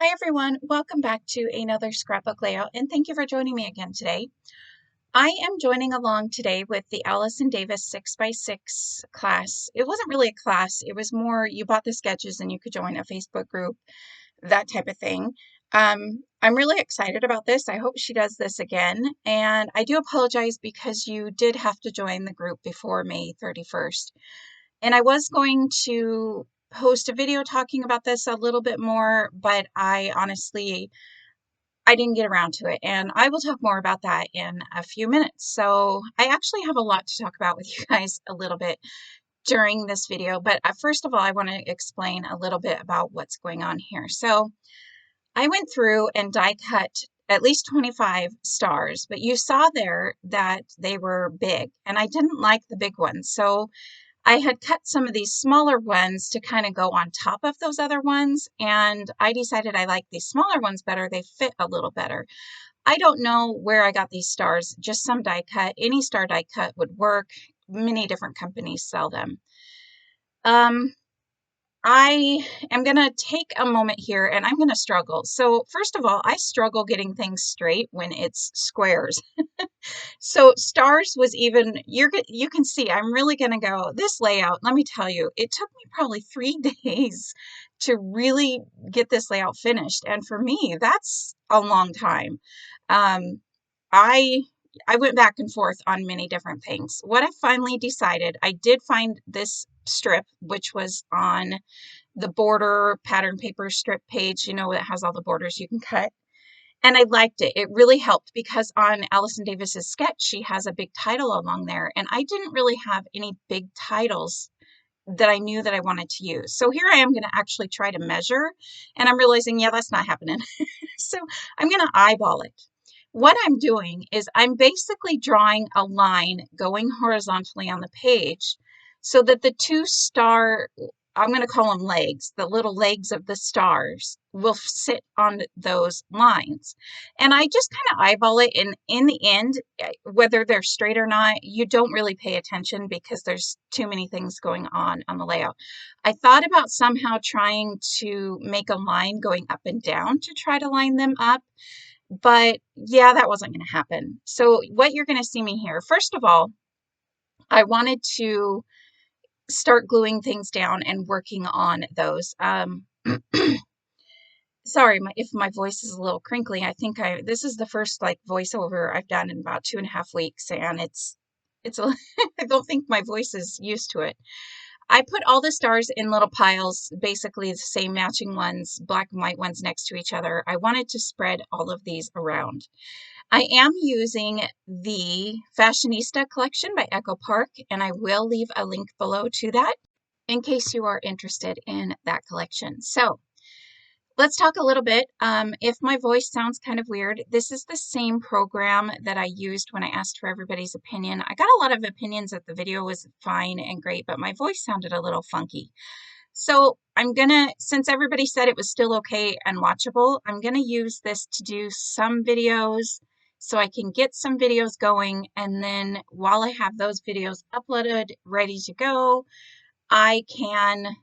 Hi everyone, welcome back to another scrapbook layout and thank you for joining me again today. I am joining along today with the Allison Davis 6x6 class. It wasn't really a class, it was more you bought the sketches and you could join a Facebook group, that type of thing. I'm really excited about this. I hope she does this again, and I do apologize because you did have to join the group before May 31st. And I was going to post a video talking about this a little bit more, but I didn't get around to it, and I will talk more about that in a few minutes. So I actually have a lot to talk about with you guys a little bit during this video, but first of all, I want to explain a little bit about what's going on here. So I went through and die cut at least 25 stars, but you saw there that they were big, and I didn't like the big ones. So I had cut some of these smaller ones to kind of go on top of those other ones, and I decided I like these smaller ones better. They fit a little better. I don't know where I got these stars, just some die cut. Any star die cut would work. Many different companies sell them. I am going to take a moment here and I'm going to struggle. So first of all, I struggle getting things straight when it's squares. So stars was even, you can see I'm really going to go this layout. Let me tell you, it took me probably 3 days to really get this layout finished. And for me, that's a long time. Um, I I went back and forth on many different things. What I finally decided, I did find this strip, which was on the border pattern paper strip page, you know, it has all the borders you can cut. And I liked it. It really helped because on Allison Davis's sketch, she has a big title along there. And I didn't really have any big titles that I knew that I wanted to use. So here I am going to actually try to measure, and I'm realizing, yeah, that's not happening. So I'm going to eyeball it. What I'm doing is I'm basically drawing a line going horizontally on the page so that the two star, I'm going to call them legs, the little legs of the stars will sit on those lines. And I just kind of eyeball it, and in the end, whether they're straight or not, you don't really pay attention because there's too many things going on the layout. I thought about somehow trying to make a line going up and down to try to line them up. But yeah, that wasn't going to happen. So what you're going to see me here, first of all, I wanted to start gluing things down and working on those. Sorry if my voice is a little crinkly. I think this is the first like voiceover I've done in about 2.5 weeks, and it's a, I don't think my voice is used to it. I put all the stars in little piles, basically the same matching ones, black and white ones next to each other. I wanted to spread all of these around. I am using the Fashionista collection by Echo Park, and I will leave a link below to that in case you are interested in that collection. So let's talk a little bit. If my voice sounds kind of weird, this is the same program that I used when I asked for everybody's opinion. I got a lot of opinions that the video was fine and great, but my voice sounded a little funky. So I'm gonna, since everybody said it was still okay and watchable, I'm gonna use this to do some videos so I can get some videos going. And then while I have those videos uploaded, ready to go, I can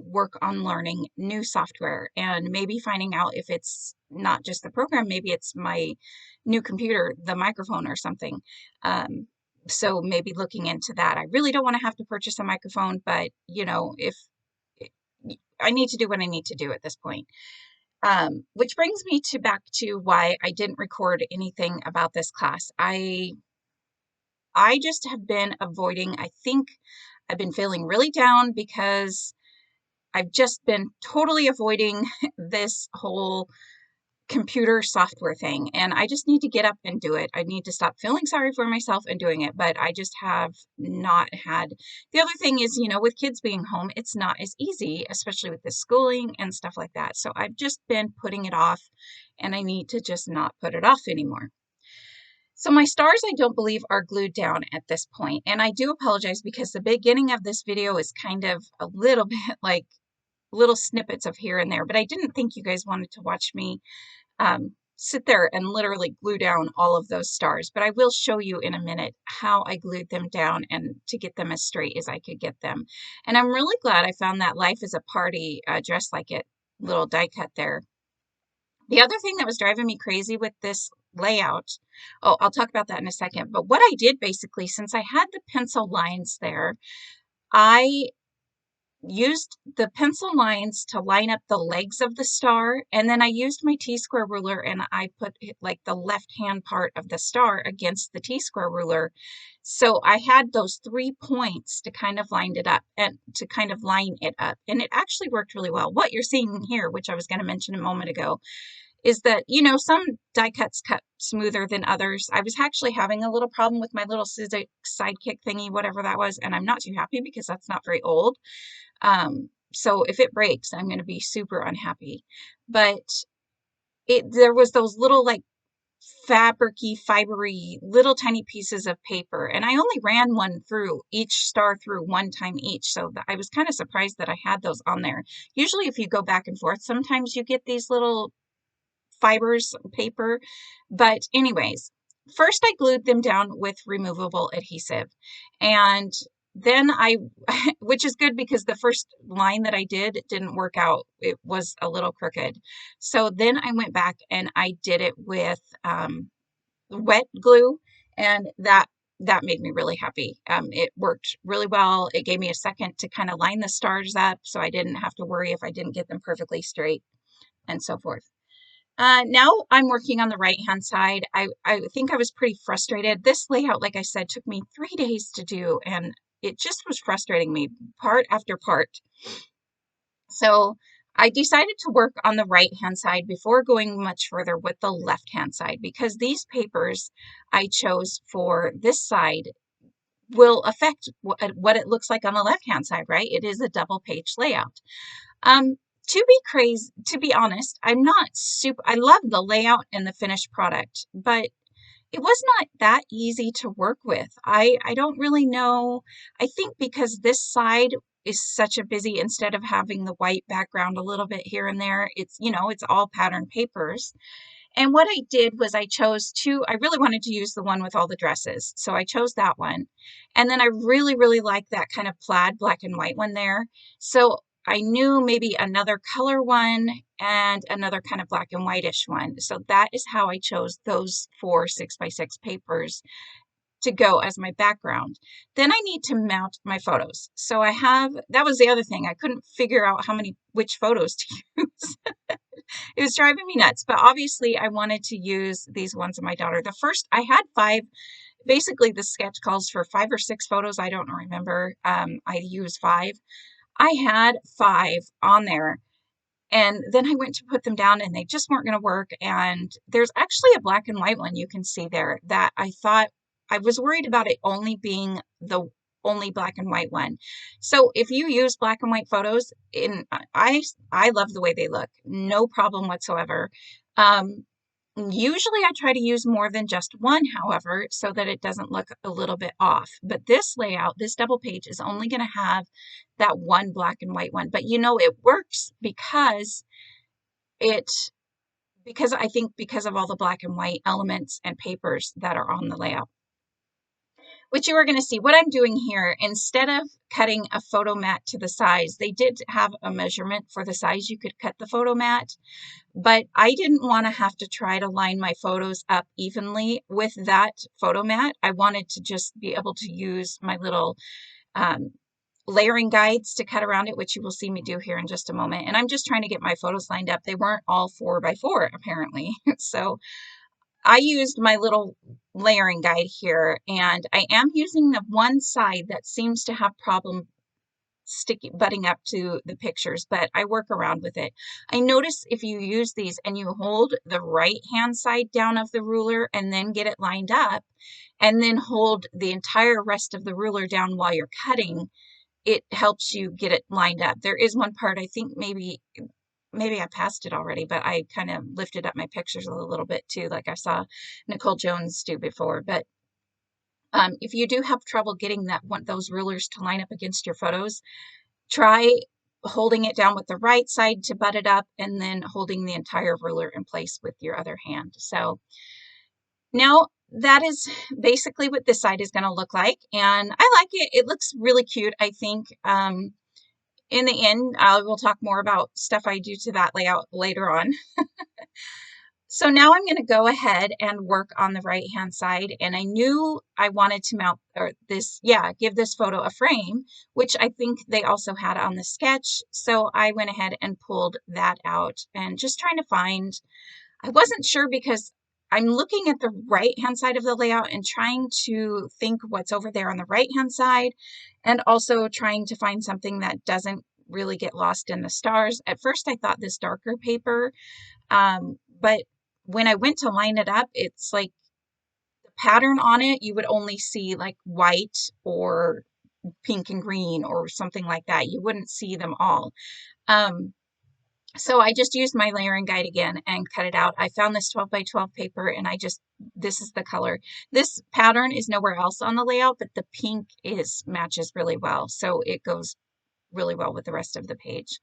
work on learning new software and maybe finding out if it's not just the program, maybe it's my new computer, the microphone or something. So maybe looking into that. I really don't want to have to purchase a microphone, but you know, if I need to do what I need to do at this point. Which brings me back to why I didn't record anything about this class. I just have been avoiding, I think I've been feeling really down because I've just been totally avoiding this whole computer software thing, and I just need to get up and do it. I need to stop feeling sorry for myself and doing it, but I just have not had. The other thing is, you know, with kids being home, it's not as easy, especially with the schooling and stuff like that. So I've just been putting it off, and I need to just not put it off anymore. So my stars, I don't believe, are glued down at this point, and I do apologize because the beginning of this video is kind of a little bit like little snippets of here and there, but I didn't think you guys wanted to watch me sit there and literally glue down all of those stars, but I will show you in a minute how I glued them down and to get them as straight as I could get them. And I'm really glad I found that Life is a Party Dress Like It little die cut there. The other thing that was driving me crazy with this layout, oh, I'll talk about that in a second, but what I did basically, since I had the pencil lines there, I used the pencil lines to line up the legs of the star, and then I used my T-square ruler and I put like the left hand part of the star against the T-square ruler. So I had those 3 points to kind of line it up and to kind of line it up. And it actually worked really well. What you're seeing here, which I was going to mention a moment ago, is that, some die cuts cut smoother than others. I was actually having a little problem with my little sidekick thingy, whatever that was, and I'm not too happy because that's not very old. So if it breaks, I'm going to be super unhappy. But there was those little like fabricy, fibery, little tiny pieces of paper, and I only ran one through each star through one time each. So I was kind of surprised that I had those on there. Usually if you go back and forth, sometimes you get these little fibers paper. But anyways, first I glued them down with removable adhesive, and then which is good because the first line that I did didn't work out. It was a little crooked. So then I went back and I did it with wet glue, and that made me really happy. It worked really well. It gave me a second to kind of line the stars up so I didn't have to worry if I didn't get them perfectly straight and so forth. Now I'm working on the right-hand side. I think I was pretty frustrated. This layout, like I said, took me 3 days to do, and it just was frustrating me part after part. So I decided to work on the right-hand side before going much further with the left-hand side, because these papers I chose for this side will affect what it looks like on the left-hand side, right? It is a double page layout. To be honest, I'm not I love the layout and the finished product, but it was not that easy to work with. I don't really know. I think because this side is such a busy, instead of having the white background a little bit here and there, it's all pattern papers. And what I did was I really wanted to use the one with all the dresses. So I chose that one. And then I really, really like that kind of plaid black and white one there. So I knew maybe another color one and another kind of black and whitish one. So that is how I chose those 4 6x6 papers to go as my background. Then I need to mount my photos. So that was the other thing. I couldn't figure out which photos to use. It was driving me nuts, but obviously I wanted to use these ones of my daughter. I had 5, basically the sketch calls for 5 or 6 photos. I don't remember. I used 5. I had 5 on there, and then I went to put them down and they just weren't going to work. And there's actually a black and white one you can see there that I was worried about it only being the only black and white one. So if you use black and white photos, I love the way they look, no problem whatsoever. Usually I try to use more than just one, however, so that it doesn't look a little bit off. But this layout, this double page, is only going to have that one black and white one. But it works because I think because of all the black and white elements and papers that are on the layout. Which you are going to see what I'm doing here. Instead of cutting a photo mat to the size, they did have a measurement for the size you could cut the photo mat, but I didn't want to have to try to line my photos up evenly with that photo mat. I wanted to just be able to use my little layering guides to cut around it, which you will see me do here in just a moment. And I'm just trying to get my photos lined up. They weren't all 4x4 apparently. So I used my little layering guide here, and I am using the one side that seems to have problem butting up to the pictures, but I work around with it. I notice if you use these and you hold the right hand side down of the ruler and then get it lined up, and then hold the entire rest of the ruler down while you're cutting, it helps you get it lined up. There is one part, I think maybe I passed it already, but I kind of lifted up my pictures a little bit too, like I saw Nicole Jones do before. But if you do have trouble getting those rulers to line up against your photos, try holding it down with the right side to butt it up, and then holding the entire ruler in place with your other hand. So now that is basically what this side is going to look like, and I like it. It looks really cute, I think. In the end, I will talk more about stuff I do to that layout later on. So now I'm going to go ahead and work on the right hand side. And I knew I wanted to mount or this, yeah, give this photo a frame, which I think they also had on the sketch. So I went ahead and pulled that out and just trying to find, I wasn't sure because I'm looking at the right hand side of the layout and trying to think what's over there on the right hand side, and also trying to find something that doesn't really get lost in the stars. At first I thought this darker paper, but when I went to line it up, it's like the pattern on it, you would only see like white or pink and green or something like that. You wouldn't see them all. So I just used my layering guide again and cut it out. I found this 12 by 12 paper and this is the color. This pattern is nowhere else on the layout, but the pink matches really well. So it goes really well with the rest of the page.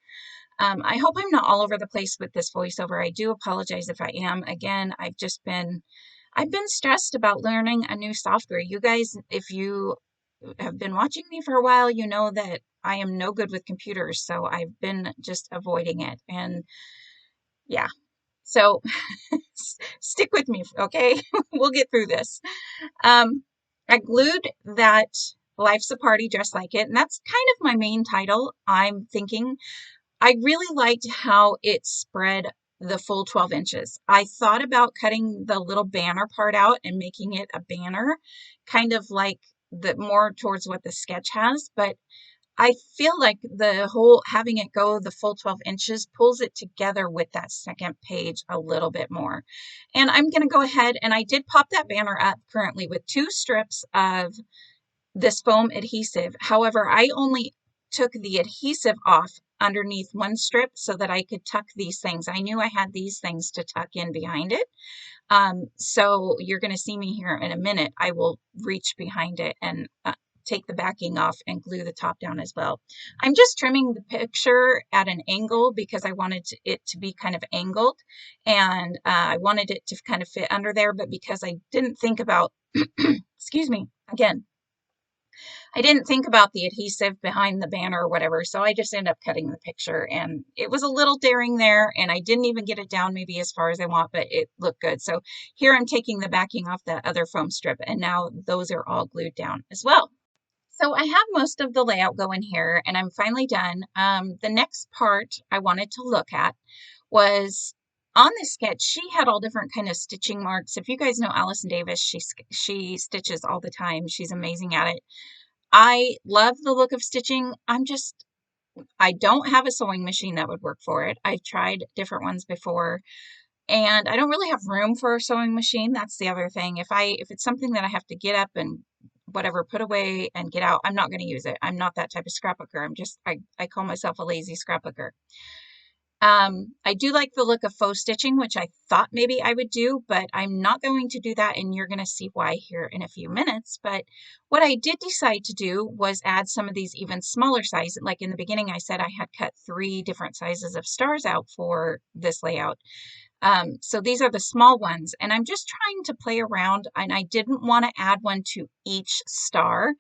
I hope I'm not all over the place with this voiceover. I do apologize if I am. Again, I've been stressed about learning a new software. You guys, if you have been watching me for a while, you know that I am no good with computers, so I've been just avoiding it. And yeah, so stick with me, okay? We'll get through this. I glued that Life's a Party Just Like It, and that's kind of my main title. I'm thinking I really liked how it spread the full 12 inches. I thought about cutting the little banner part out and making it a banner, kind of like the more towards what the sketch has, but I feel like the whole having it go the full 12 inches pulls it together with that second page a little bit more. And I'm going to go ahead and I did pop that banner up currently with 2 strips of this foam adhesive. However, I only took the adhesive off underneath one strip so that I could tuck these things. I knew I had these things to tuck in behind it. So you're going to see me here in a minute. I will reach behind it and take the backing off and glue the top down as well. I'm just trimming the picture at an angle because I wanted it to be kind of angled, and I wanted it to kind of fit under there, but because I didn't think about, excuse me, again, I didn't think about the adhesive behind the banner or whatever, so I just ended up cutting the picture, and it was a little daring there, and I didn't even get it down maybe as far as I want, but it looked good. So here I'm taking the backing off the other foam strip, and now those are all glued down as well. So I have most of the layout going here, and I'm finally done. The next part I wanted to look at was on the sketch. She had all different kind of stitching marks. If you guys know Allison Davis, she stitches all the time. She's amazing at it. I love the look of stitching. I don't have a sewing machine that would work for it. I've tried different ones before, and I don't really have room for a sewing machine. That's the other thing. If it's something that I have to get up and whatever, put away and get out, I'm not going to use it. I'm not that type of scrapbooker. I call myself a lazy scrapbooker. I do like the look of faux stitching, which I thought maybe I would do, but I'm not going to do that, and you're going to see why here in a few minutes. But what I did decide to do was add some of these even smaller sizes. Like in the beginning, I said I had cut 3 different sizes of stars out for this layout. So these are the small ones, and I'm just trying to play around, and I didn't want to add one to each star.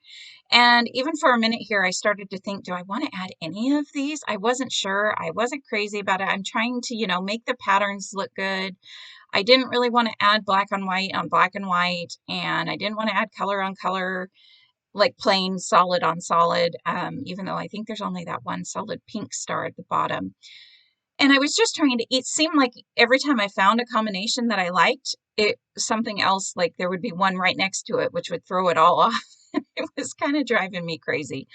And even for a minute here, I started to think, do I want to add any of these? I wasn't sure. I wasn't crazy about it. I'm trying to, make the patterns look good. I didn't really want to add black on black and white, and I didn't want to add color on color, like plain solid on solid, even though I think there's only that one solid pink star at the bottom. And I was just trying to, it seemed like every time I found a combination that I liked, something else, like there would be one right next to it, which would throw it all off. It was kind of driving me crazy.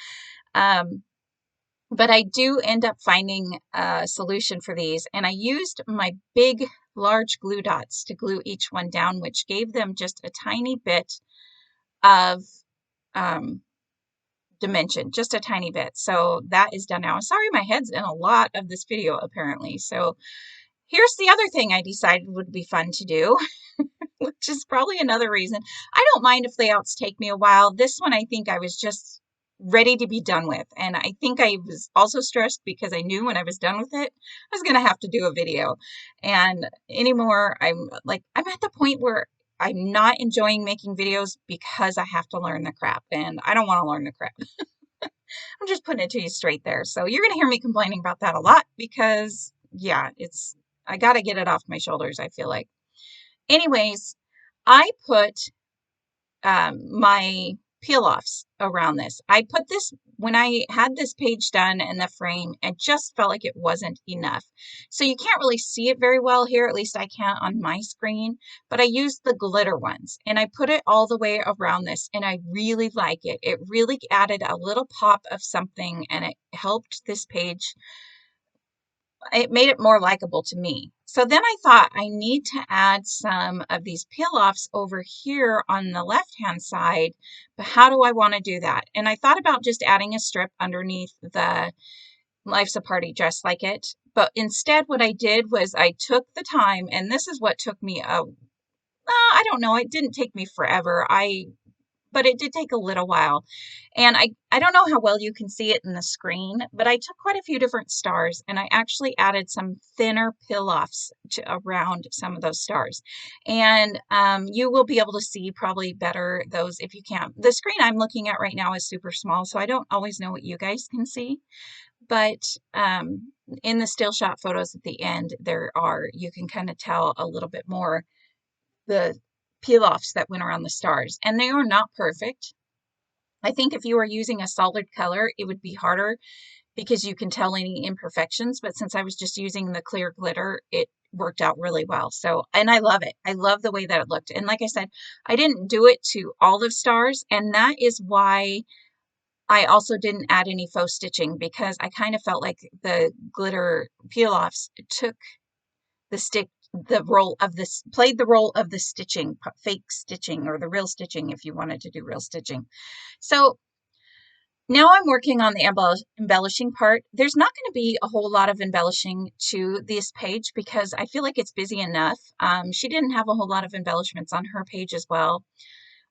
But I do end up finding a solution for these. And I used my big, large glue dots to glue each one down, which gave them just a tiny bit of dimension, just a tiny bit. So that is done now. I'm sorry, my head's in a lot of this video apparently. So here's the other thing I decided would be fun to do, which is probably another reason. I don't mind if layouts take me a while. This one I think I was just ready to be done with. And I think I was also stressed because I knew when I was done with it, I was going to have to do a video. And anymore, I'm at the point where I'm not enjoying making videos because I have to learn the crap, and I don't want to learn the crap. I'm just putting it to you straight there. So you're going to hear me complaining about that a lot because, yeah, I got to get it off my shoulders, I feel like. Anyways, I put my peel-offs around this. I put this, when I had this page done in the frame, it just felt like it wasn't enough. So you can't really see it very well here, at least I can't on my screen, but I used the glitter ones and I put it all the way around this and I really like it. It really added a little pop of something and it helped this page. It made it more likable to me. So then I thought I need to add some of these peel-offs over here on the left-hand side, but how do I want to do that? And I thought about just adding a strip underneath the Life's a Party Just Like It. But instead what I did was I took the time, and this is what took me I don't know, it didn't take me forever. But it did take a little while. And I don't know how well you can see it in the screen, but I took quite a few different stars and I actually added some thinner peel-offs around some of those stars. And you will be able to see probably better those if you can't. The screen I'm looking at right now is super small, so I don't always know what you guys can see. But in the still shot photos at the end, you can kind of tell a little bit more the peel-offs that went around the stars, and they are not perfect. I think if you were using a solid color, it would be harder because you can tell any imperfections, but since I was just using the clear glitter, it worked out really well. So, and I love it. I love the way that it looked. And like I said, I didn't do it to all the stars, and that is why I also didn't add any faux stitching, because I kind of felt like the glitter peel-offs took played the role of the stitching, fake stitching, or the real stitching if you wanted to do real stitching. So now I'm working on the embellishing part. There's not going to be a whole lot of embellishing to this page because I feel like it's busy enough. She didn't have a whole lot of embellishments on her page as well.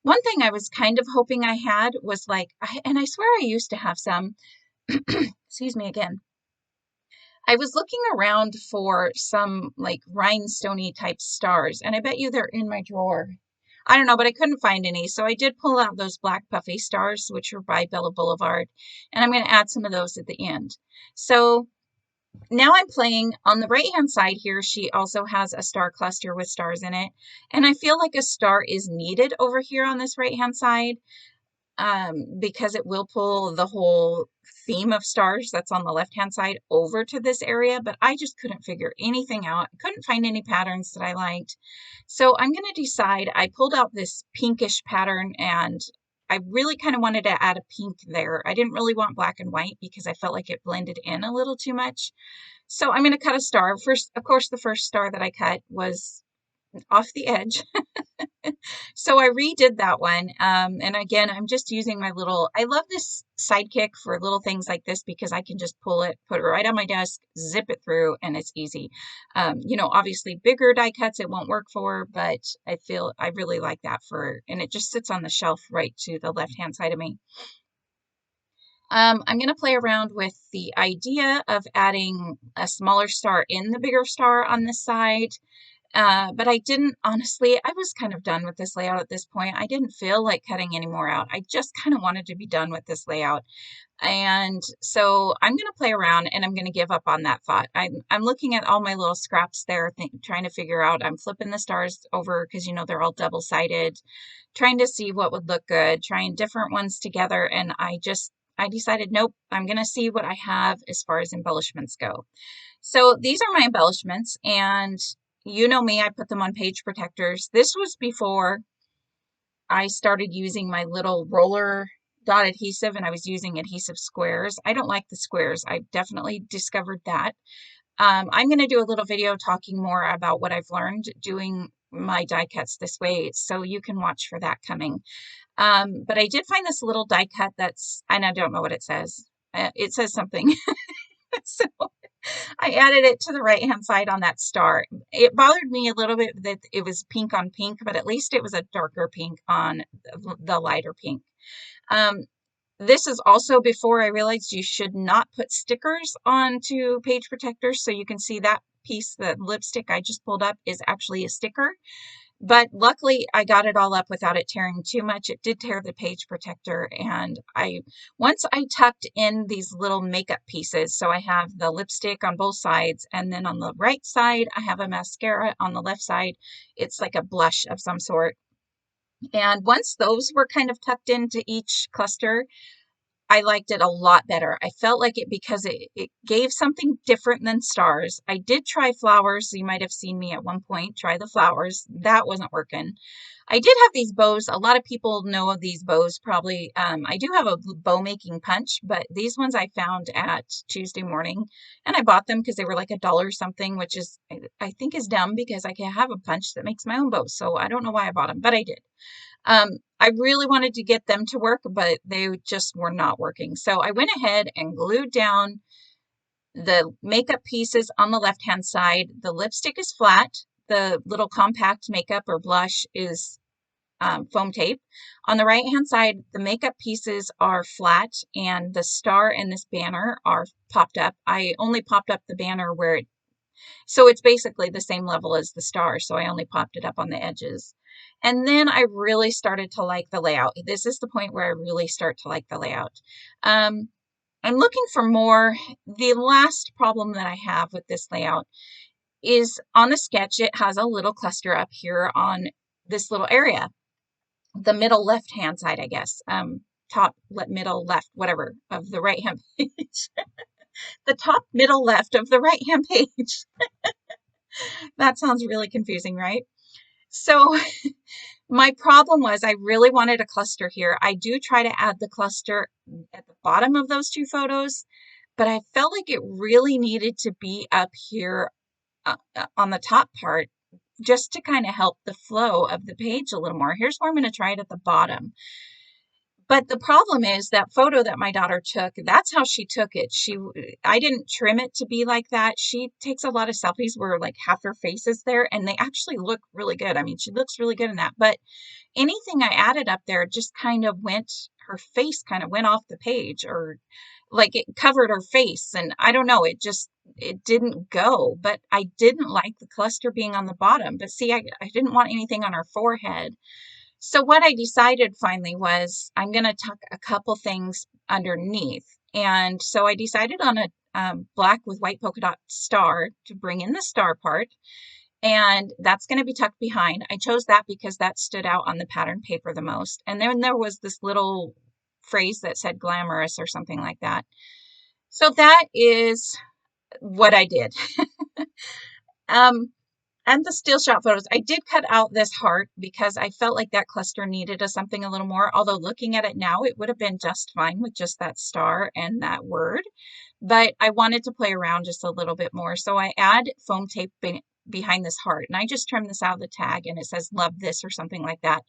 One thing I was kind of hoping I had was and I swear I used to have some, excuse me again. I was looking around for some like rhinestoney type stars, and I bet you they're in my drawer. I don't know, but I couldn't find any. So I did pull out those black puffy stars, which are by Bella Boulevard, and I'm going to add some of those at the end. So now I'm playing on the right-hand side here. She also has a star cluster with stars in it, and I feel like a star is needed over here on this right-hand side. Because it will pull the whole theme of stars that's on the left-hand side over to this area, but I just couldn't figure anything out. Couldn't find any patterns that I liked. So I'm going to decide. I pulled out this pinkish pattern and I really kind of wanted to add a pink there. I didn't really want black and white because I felt like it blended in a little too much. So I'm going to cut a star. First, of course, the first star that I cut was off the edge. So I redid that one. And again, I'm just using my I love this Sidekick for little things like this because I can just pull it, put it right on my desk, zip it through, and it's easy. Obviously bigger die cuts it won't work for, but I really like that and it just sits on the shelf right to the left-hand side of me. I'm going to play around with the idea of adding a smaller star in the bigger star on this side. But I didn't, honestly, I was kind of done with this layout at this point. I didn't feel like cutting any more out. I just kind of wanted to be done with this layout. And so I'm going to play around and I'm going to give up on that thought. I'm looking at all my little scraps there, trying to figure out, I'm flipping the stars over because, they're all double-sided, trying to see what would look good, trying different ones together. And I decided, nope, I'm going to see what I have as far as embellishments go. So these are my embellishments, and you know me, I put them on page protectors. This was before I started using my little roller dot adhesive, and I was using adhesive squares. I don't like the squares. I definitely discovered that. I'm going to do a little video talking more about what I've learned doing my die cuts this way, so you can watch for that coming. But I did find this little die cut and I don't know what it says. It says something. So I added it to the right-hand side on that star. It bothered me a little bit that it was pink on pink, but at least it was a darker pink on the lighter pink. This is also before I realized you should not put stickers onto page protectors. So you can see that piece, the lipstick I just pulled up, is actually a sticker. But luckily I got it all up without it tearing too much. It did tear the page protector, and once I tucked in these little makeup pieces, so I have the lipstick on both sides, and then on the right side I have a mascara, on the left side it's like a blush of some sort. And once those were kind of tucked into each cluster, I liked it a lot better. I felt like it because it gave something different than stars. I did try flowers. You might have seen me at one point try the flowers. That wasn't working. I did have these bows. A lot of people know of these bows probably. I do have a bow making punch, but these ones I found at Tuesday Morning, and I bought them because they were like $1 something, which is, I think is dumb because I can have a punch that makes my own bows. So I don't know why I bought them, but I did. I really wanted to get them to work, but they just were not working. So I went ahead and glued down the makeup pieces on the left-hand side. The lipstick is flat. The little compact makeup or blush is foam tape. On the right-hand side, the makeup pieces are flat, and the star and this banner are popped up. I only popped up the banner where so it's basically the same level as the star, so I only popped it up on the edges. And then I really started to like the layout. This is the point where I really start to like the layout. I'm looking for more. The last problem that I have with this layout is on the sketch, it has a little cluster up here on this little area, the middle left-hand side, I guess, top, middle, left, whatever, of the right-hand page. The top, middle, left of the right-hand page. That sounds really confusing, right? So my problem was I really wanted a cluster here. I do try to add the cluster at the bottom of those two photos, but I felt like it really needed to be up here on the top part just to kind of help the flow of the page a little more. Here's where I'm going to try it at the bottom. But the problem is that photo that my daughter took, that's how she took it. I didn't trim it to be like that. She takes a lot of selfies where like half her face is there, and they actually look really good. I mean, she looks really good in that. But anything I added up there just kind of her face kind of went off the page, or like it covered her face. And I don't know, it didn't go. But I didn't like the cluster being on the bottom. But see, I didn't want anything on her forehead. So what I decided finally was I'm going to tuck a couple things underneath. And so I decided on a black with white polka dot star to bring in the star part. And that's going to be tucked behind. I chose that because that stood out on the pattern paper the most. And then there was this little phrase that said glamorous or something like that. So that is what I did. And the still shot photos, I did cut out this heart because I felt like that cluster needed something a little more. Although looking at it now, it would have been just fine with just that star and that word. But I wanted to play around just a little bit more. So I add foam tape behind this heart. And I just trimmed this out of the tag, and it says love this or something like that.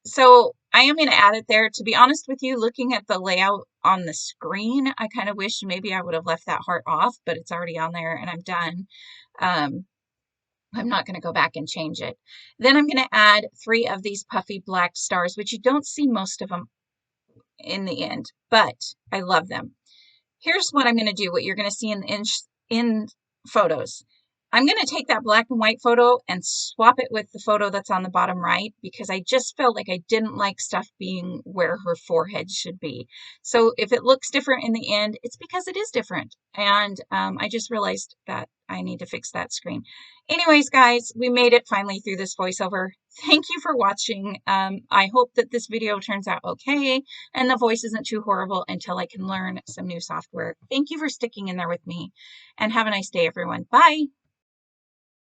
So I am going to add it there. To be honest with you, looking at the layout on the screen, I kind of wish maybe I would have left that heart off, but it's already on there and I'm done. I'm not going to go back and change it. Then I'm going to add 3 of these puffy black stars, which you don't see most of them in the end, but I love them. Here's what I'm going to do, what you're going to see in photos. I'm going to take that black and white photo and swap it with the photo that's on the bottom right, because I just felt like I didn't like stuff being where her forehead should be. So if it looks different in the end, it's because it is different. And I just realized that I need to fix that screen. Anyways, guys, we made it finally through this voiceover. Thank you for watching. I hope that this video turns out okay and the voice isn't too horrible until I can learn some new software. Thank you for sticking in there with me, and have a nice day, everyone. Bye.